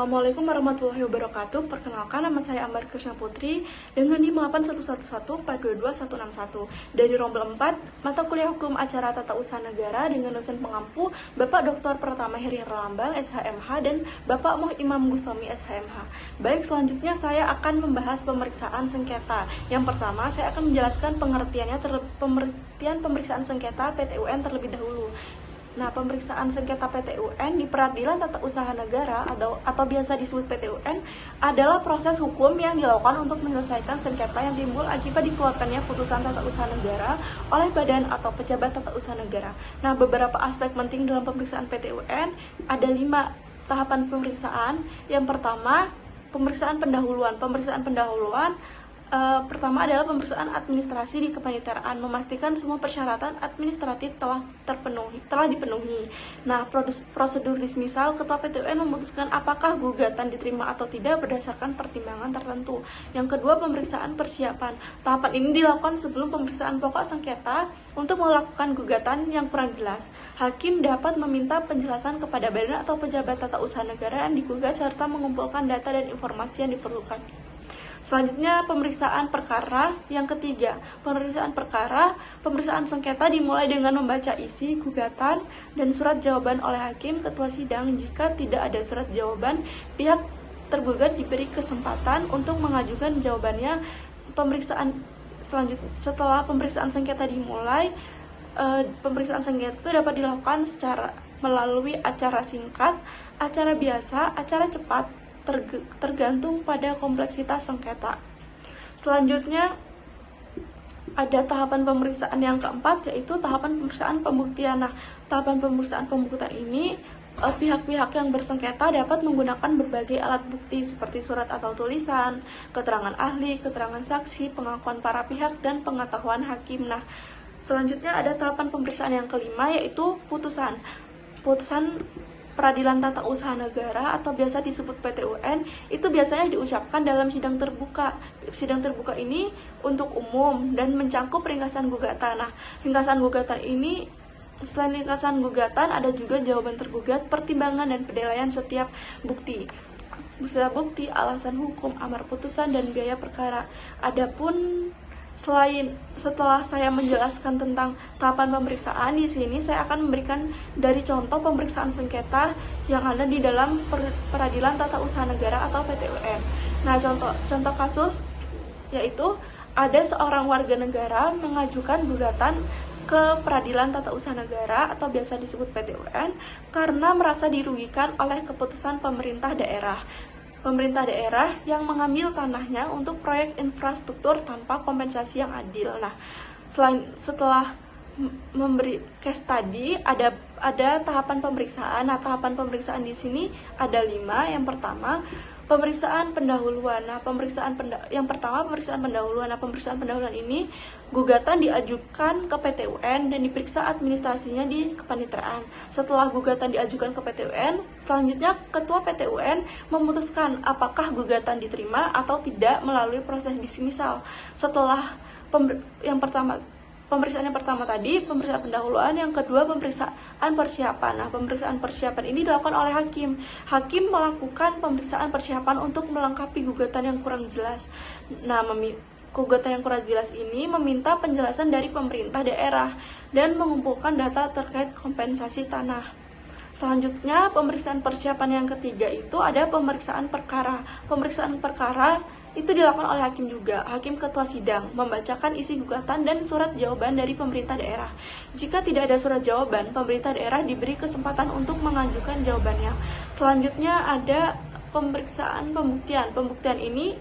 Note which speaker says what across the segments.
Speaker 1: Assalamualaikum warahmatullahi wabarakatuh. Perkenalkan, nama saya Ambar Krisna Putri dengan NIM 81114226161 dari Rombel 4, mata kuliah Hukum Acara Tata Usaha Negara dengan dosen pengampu Bapak Dr. Pratama Heri Herlambang, SHMH, dan Bapak Moh Imam Gustami, SHMH. Baik, selanjutnya saya akan membahas pemeriksaan sengketa. Yang pertama, saya akan menjelaskan pengertian pemeriksaan sengketa PTUN terlebih dahulu. Nah, pemeriksaan sengketa PTUN di Peradilan Tata Usaha Negara atau biasa disebut PTUN adalah proses hukum yang dilakukan untuk menyelesaikan sengketa yang timbul akibat dikeluarkannya putusan tata usaha negara oleh badan atau pejabat tata usaha negara. Nah, beberapa aspek penting dalam pemeriksaan PTUN ada 5 tahapan pemeriksaan. Yang pertama, pemeriksaan pendahuluan. Pertama adalah pemeriksaan administrasi di kepaniteraan, memastikan semua persyaratan administratif telah dipenuhi. Nah, prosedur dismisal, ketua PTUN memutuskan apakah gugatan diterima atau tidak berdasarkan pertimbangan tertentu. Yang kedua, pemeriksaan persiapan. Tahapan ini dilakukan sebelum pemeriksaan pokok sengketa untuk melakukan gugatan yang kurang jelas. Hakim dapat meminta penjelasan kepada badan atau pejabat tata usaha negara yang digugat serta mengumpulkan data dan informasi yang diperlukan. Selanjutnya, pemeriksaan perkara. Yang ketiga, pemeriksaan sengketa dimulai dengan membaca isi gugatan dan surat jawaban oleh hakim ketua sidang. Jika tidak ada surat jawaban, pihak tergugat diberi kesempatan untuk mengajukan jawabannya. Setelah pemeriksaan sengketa dimulai, pemeriksaan sengketa itu dapat dilakukan melalui acara singkat, acara biasa, acara cepat, tergantung pada kompleksitas sengketa. Selanjutnya ada tahapan pemeriksaan yang keempat, yaitu tahapan pemeriksaan pembuktian. Nah, tahapan pemeriksaan pembuktian ini pihak-pihak yang bersengketa dapat menggunakan berbagai alat bukti seperti surat atau tulisan, keterangan ahli, keterangan saksi, pengakuan para pihak, dan pengetahuan hakim. Nah, selanjutnya ada tahapan pemeriksaan yang kelima, yaitu putusan. Peradilan Tata Usaha Negara atau biasa disebut PTUN itu biasanya diucapkan dalam sidang terbuka. Sidang terbuka ini untuk umum dan mencakup ringkasan gugatan. Nah, ringkasan gugatan ini, selain ringkasan gugatan, ada juga jawaban tergugat, pertimbangan dan penilaian setiap bukti, alasan hukum, amar putusan, dan biaya perkara. Adapun setelah saya menjelaskan tentang tahapan pemeriksaan, di sini saya akan memberikan dari contoh pemeriksaan sengketa yang ada di dalam Peradilan Tata Usaha Negara atau PTUN. Nah, contoh kasus yaitu ada seorang warga negara mengajukan gugatan ke Peradilan Tata Usaha Negara atau biasa disebut PTUN karena merasa dirugikan oleh keputusan pemerintah daerah yang mengambil tanahnya untuk proyek infrastruktur tanpa kompensasi yang adil. Nah, setelah memberi case tadi ada tahapan pemeriksaan. Nah, tahapan pemeriksaan di sini ada 5. Yang pertama, pemeriksaan pendahuluan. Nah, pemeriksaan pendahuluan. Nah, pemeriksaan pendahuluan ini gugatan diajukan ke PTUN dan diperiksa administrasinya di kepaniteraan. Setelah gugatan diajukan ke PTUN, selanjutnya ketua PTUN memutuskan apakah gugatan diterima atau tidak melalui proses dismisal. Setelah pemeriksaan yang pertama tadi, pemeriksaan pendahuluan. Yang kedua, pemeriksaan persiapan. Nah, pemeriksaan persiapan ini dilakukan oleh hakim. Hakim melakukan pemeriksaan persiapan untuk melengkapi gugatan yang kurang jelas. Nah, gugatan yang kurang jelas ini meminta penjelasan dari pemerintah daerah dan mengumpulkan data terkait kompensasi tanah. Selanjutnya, pemeriksaan persiapan yang ketiga itu ada pemeriksaan perkara. Pemeriksaan perkara itu dilakukan oleh hakim juga. Hakim ketua sidang membacakan isi gugatan dan surat jawaban dari pemerintah daerah. Jika tidak ada surat jawaban, pemerintah daerah diberi kesempatan untuk mengajukan jawabannya. Selanjutnya ada pemeriksaan pembuktian. Pembuktian ini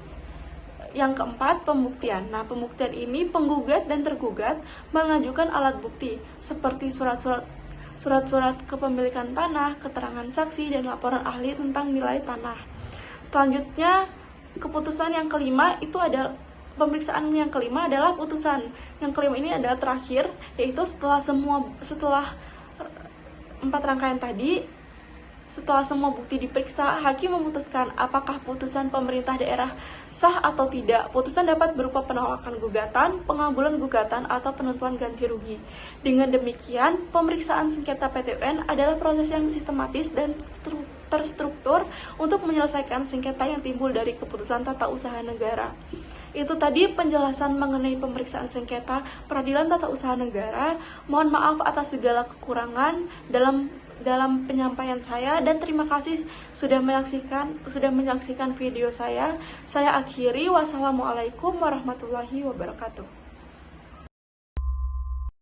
Speaker 1: yang keempat, pembuktian. Nah, pembuktian ini penggugat dan tergugat mengajukan alat bukti seperti surat-surat kepemilikan tanah, keterangan saksi, dan laporan ahli tentang nilai tanah. Selanjutnya, keputusan yang kelima itu adalah pemeriksaan yang kelima adalah putusan. Yang kelima ini adalah terakhir, yaitu setelah 4 rangkaian tadi, setelah semua bukti diperiksa, hakim memutuskan apakah putusan pemerintah daerah sah atau tidak. Putusan dapat berupa penolakan gugatan, pengabulan gugatan, atau penentuan ganti rugi. Dengan demikian, pemeriksaan sengketa PTUN adalah proses yang sistematis dan terstruktur untuk menyelesaikan sengketa yang timbul dari keputusan tata usaha negara. Itu tadi penjelasan mengenai pemeriksaan sengketa peradilan tata usaha negara. Mohon maaf atas segala kekurangan dalam penyampaian saya, dan terima kasih sudah menyaksikan video saya. Saya akhiri, wassalamualaikum warahmatullahi wabarakatuh.